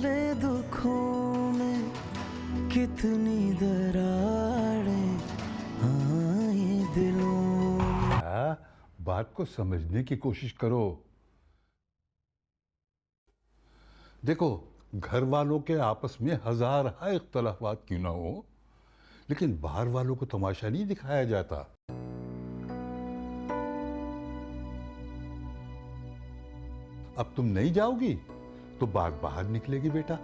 भले दुखों में कितनी दरारें आए दिलों में। बात को समझने की कोशिश करो। देखो, घर वालों के आपस में हजार इख्तलाफात क्यों ना हो, लेकिन बाहर वालों को तमाशा नहीं दिखाया जाता। अब तुम नहीं जाओगी तो बात बाहर निकलेगी बेटा।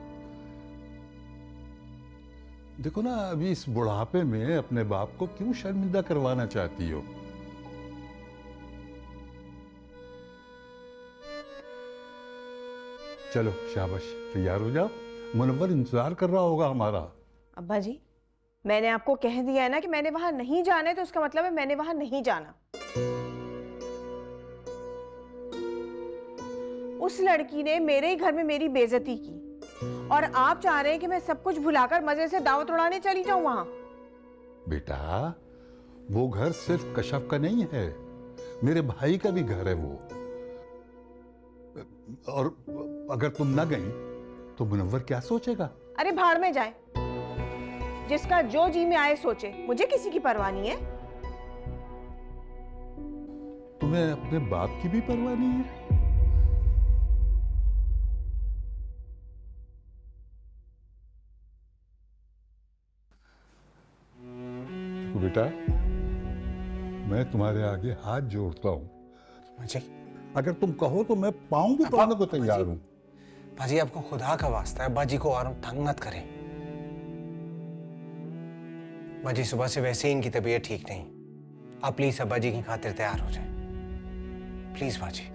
देखो ना, अभी इस बुढ़ापे में अपने बाप को क्यों शर्मिंदा करवाना चाहती हो? चलो शाबाश, तैयार हो जाओ, मुनव्वर इंतजार कर रहा होगा हमारा। अब्बा जी, मैंने आपको कह दिया है ना कि मैंने वहां नहीं जाना है, तो उसका मतलब है मैंने वहां नहीं जाना। उस लड़की ने मेरे ही घर में मेरी बेइज्जती की और आप चाह रहे हैं कि मैं सब कुछ भुलाकर मजे से दावत उड़ाने चली जाऊं वहां। बेटा, वो घर सिर्फ कशफ का नहीं है, मेरे भाई का भी घर है वो। और अगर तुम ना गई तो मुनव्वर क्या सोचेगा? अरे भाड़ में जाए, जिसका जो जी में आए सोचे, मुझे किसी की परवाह नहीं है। तुम्हें अपने बाप की भी परवाह नहीं है? तो बेटा, मैं तुम्हारे आगे हाथ जोड़ता हूं। मुझे अगर तुम कहो तो मैं पाँव भी तोड़ने को तैयार हूं। बाजी, आपको खुदा का वास्ता है, बाजी को और तंग मत करें। बाजी, सुबह से वैसे ही इनकी तबीयत ठीक नहीं, आप प्लीज अब्बा जी की खातिर तैयार हो जाए, प्लीज बाजी।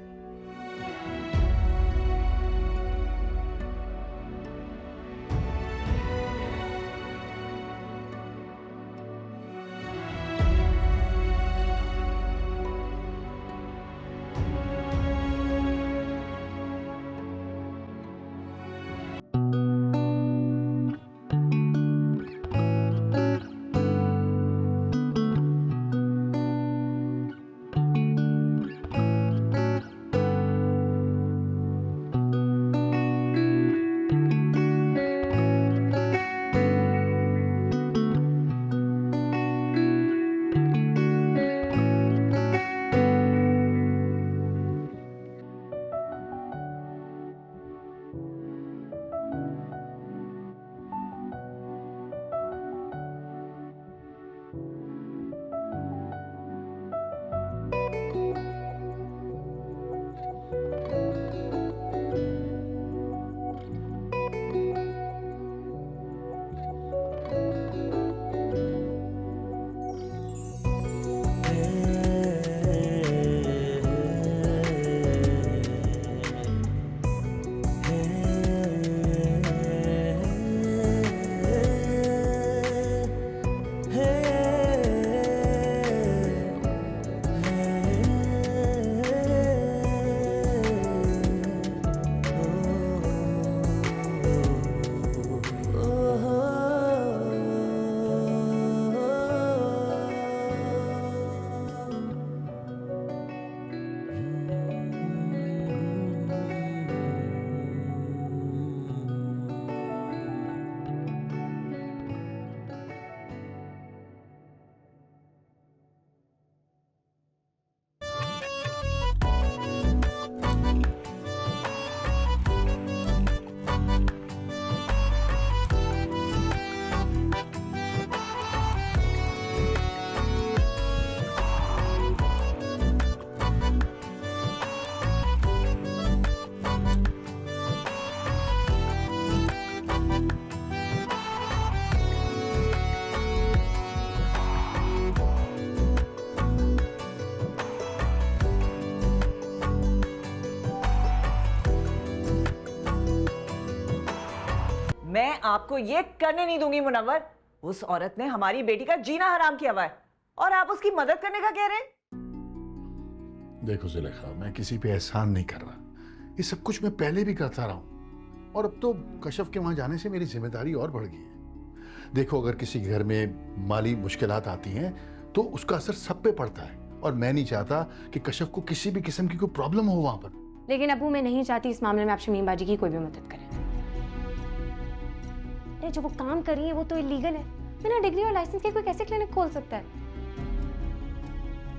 मैं आपको ये करने नहीं दूंगी मुनव्वर। उस औरत ने हमारी बेटी का जीना हराम किया हुआ है और आप उसकी मदद करने का कह रहे हैं। देखो जुलेखा, मैं किसी पे एहसान नहीं कर रहा, ये सब कुछ मैं पहले भी करता रहा हूं और अब तो कशफ के वहां जाने से मेरी जिम्मेदारी और बढ़ गई है। देखो, अगर किसी घर में माली मुश्किलात आती हैं तो उसका असर सब पे पड़ता है और मैं नहीं चाहता कि कशफ को किसी भी किस्म की कोई प्रॉब्लम हो वहां पर। लेकिन अबू, मैं नहीं चाहती इस मामले में आप शमीम बाजी की कोई भी मदद करें। अरे जो वो काम कर रही है वो तो इलीगल है, बिना डिग्री और लाइसेंस के कोई कैसे क्लिनिक खोल सकता है?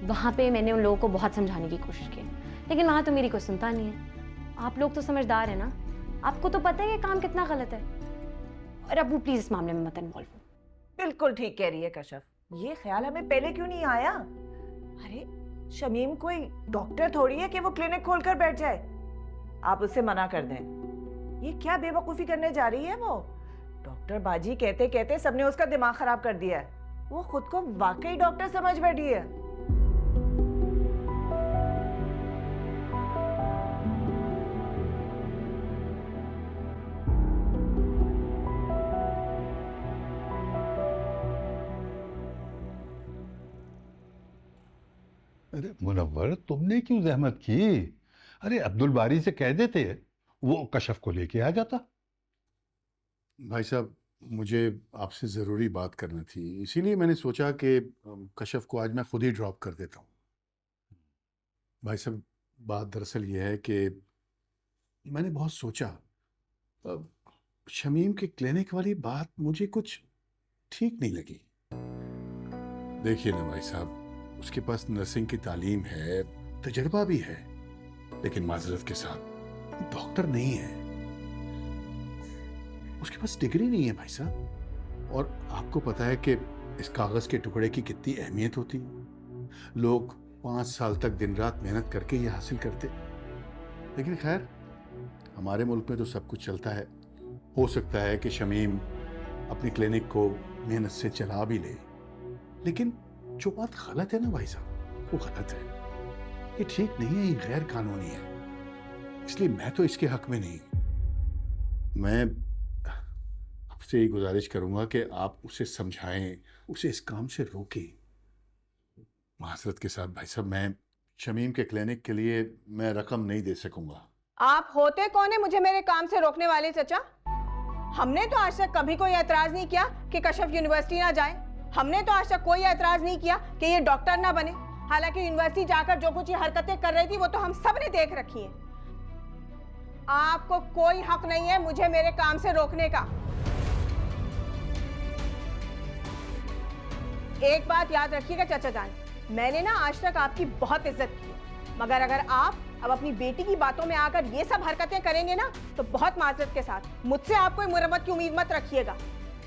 वहां पे मैंने उन लोगों को बहुत समझाने की कोशिश की, लेकिन वहां तो मेरी कोई सुनता नहीं है। आप लोग तो समझदार है ना, आपको तो पता है ये काम कितना गलत है। और अबू प्लीज इस मामले में मत इन्वॉल्व हो। बिल्कुल ठीक कह रही है कशफ, ये ख्याल हमें पहले क्यों नहीं आया? अरे शमीम कोई डॉक्टर थोड़ी है कि वो क्लिनिक खोलकर बैठ जाए। आप उससे मना कर दें। ये क्या बेवकूफी करने जा रही है वो? डॉक्टर बाजी कहते कहते सबने उसका दिमाग खराब कर दिया है। वो खुद को वाकई डॉक्टर समझ बैठी है। अरे मुनव्वर, तुमने क्यों जहमत की? अरे अब्दुल बारी से कह देते, वो कशफ को लेके आ जाता। भाई साहब, मुझे आपसे ज़रूरी बात करनी थी, इसीलिए मैंने सोचा कि कशफ को आज मैं खुद ही ड्रॉप कर देता हूँ। भाई साहब, बात दरअसल ये है कि मैंने बहुत सोचा, शमीम के क्लिनिक वाली बात मुझे कुछ ठीक नहीं लगी। देखिए ना भाई साहब, उसके पास नर्सिंग की तालीम है, तजर्बा भी है, लेकिन माजरत के साथ डॉक्टर नहीं है। उसके पास डिग्री नहीं है भाई साहब। और आपको पता है कि इस कागज के टुकड़े की कितनी अहमियत होती है। लोग 5 साल तक दिन रात मेहनत करके ये हासिल करते। लेकिन खैर, हमारे मुल्क में तो सब कुछ चलता है। हो सकता है कि शमीम अपनी क्लिनिक को मेहनत से चला भी ले, लेकिन जो बात गलत है ना भाई साहब, वो गलत है। ये ठीक नहीं है, ये गैर कानूनी है। इसलिए मैं तो इसके हक में नहीं। मैं आपसे ये गुजारिश करूंगा कि आप उसे समझाएं, उसे इस काम से रोकें। माजरत के साथ भाई साहब, मैं शमीम के क्लिनिक के लिए मैं रकम नहीं दे सकूंगा। आप होते कौन है मुझे मेरे काम से रोकने वाले चचा? हमने तो आज तक कभी कोई एतराज नहीं किया कि कशफ यूनिवर्सिटी ना जाए। हमने तो आज तक कोई एतराज नहीं किया कि ये डॉक्टर ना बने। हालांकि यूनिवर्सिटी जाकर जो कुछ ये हरकतें कर रही थी वो तो हम सब ने देख रखी हैं। आपको कोई हक नहीं है मुझे मेरे काम से रोकने का। एक बात याद रखिएगा चाचा जान, मैंने ना आज तक आपकी बहुत इज्जत की, मगर अगर आप अब अपनी बेटी की बातों में आकर ये सब हरकतें करेंगे ना, तो बहुत माजरत के साथ मुझसे आप कोई मुरम्मत की उम्मीद मत रखिएगा।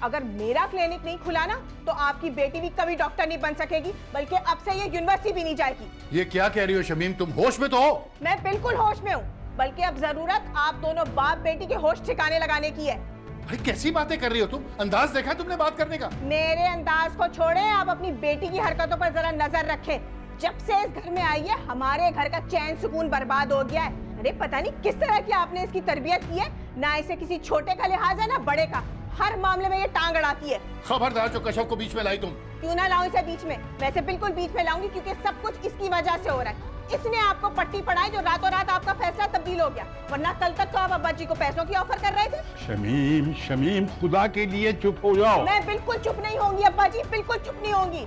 अगर मेरा क्लिनिक नहीं खुला ना, तो आपकी बेटी भी कभी डॉक्टर नहीं बन सकेगी, बल्कि अब से ये यूनिवर्सिटी भी नहीं जाएगी। ये क्या कह रही हो शमीम, तुम होश में तो हो? मैं बिल्कुल होश में हूँ, बल्कि अब जरूरत आप दोनों बाप बेटी के होश ठिकाने लगाने की है। भाई कैसी बातें कर रही हो तुम? अंदाज देखा तुमने बात करने का? मेरे अंदाज को छोड़े, आप अपनी बेटी की हरकतों पर जरा नजर रखें। जब से इस घर में आई है, हमारे घर का चैन सुकून बर्बाद हो गया है। अरे पता नहीं किस तरह की आपने इसकी तरबियत की है, ना इसे किसी छोटे का लिहाज है ना बड़े का। हर मामले में ये टांग अड़ाती है। खबरदार जो कशफ को बीच में लाई तुम। क्यों ना लाऊं इसे बीच में? वैसे बिल्कुल बीच में लाऊंगी, क्योंकि सब कुछ इसकी वजह से हो रहा है। इसने आपको पट्टी पढ़ाई जो रातों रात आपका फैसला तब्दील हो गया, वरना कल तक तो आप अब्बा जी को पैसों की ऑफर कर रहे थे। शमीम, शमीम, खुदा के लिए चुप हो जाओ। मैं बिल्कुल चुप नहीं होंगी अब्बा जी, बिल्कुल चुप नहीं होंगी।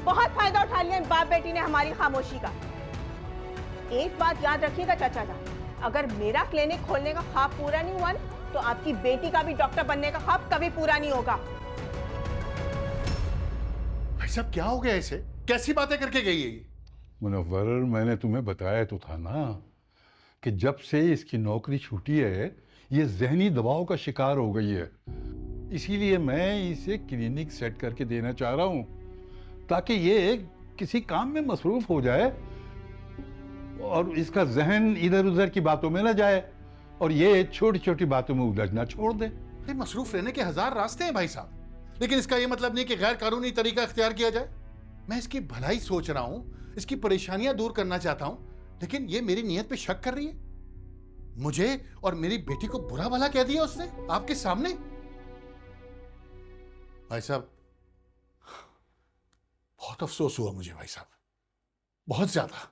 बहुत फायदा उठा लिया बाप बेटी ने हमारी खामोशी का। एक बात याद रखिएगा चाचा जान, अगर मेरा क्लिनिक खोलने का ख्वाब पूरा नहीं हुआ ना, तो आपकी बेटी का भी डॉक्टर बनने का ख्वाब कभी पूरा नहीं होगा। भाई साहब क्या हो गया इसे? कैसी बातें करके गई है ये? मुनव्वर, मैंने तुम्हें बताया तो था ना कि जब से इसकी नौकरी छूटी है, ये जहनी दबाव का शिकार हो गई है। इसीलिए मैं इसे क्लिनिक सेट करके देना चाह रहा हूँ, ताकि ये किसी काम में मसरूफ हो जाए और इसका जहन इधर उधर की बातों में ना जाए, और ये छोटी छोटी बातों में उलझना छोड़ दे। अरे मसरूफ रहने के 1000 रास्ते हैं भाई साहब, लेकिन इसका ये मतलब नहीं कि गैर कानूनी तरीका इख्तियार किया जाए। मैं इसकी भलाई सोच रहा हूँ, इसकी परेशानियां दूर करना चाहता हूँ, लेकिन ये मेरी नीयत पे शक कर रही है। मुझे और मेरी बेटी को बुरा भला कह दिया उसने आपके सामने। भाई साहब बहुत अफसोस हुआ मुझे भाई साहब, बहुत ज्यादा।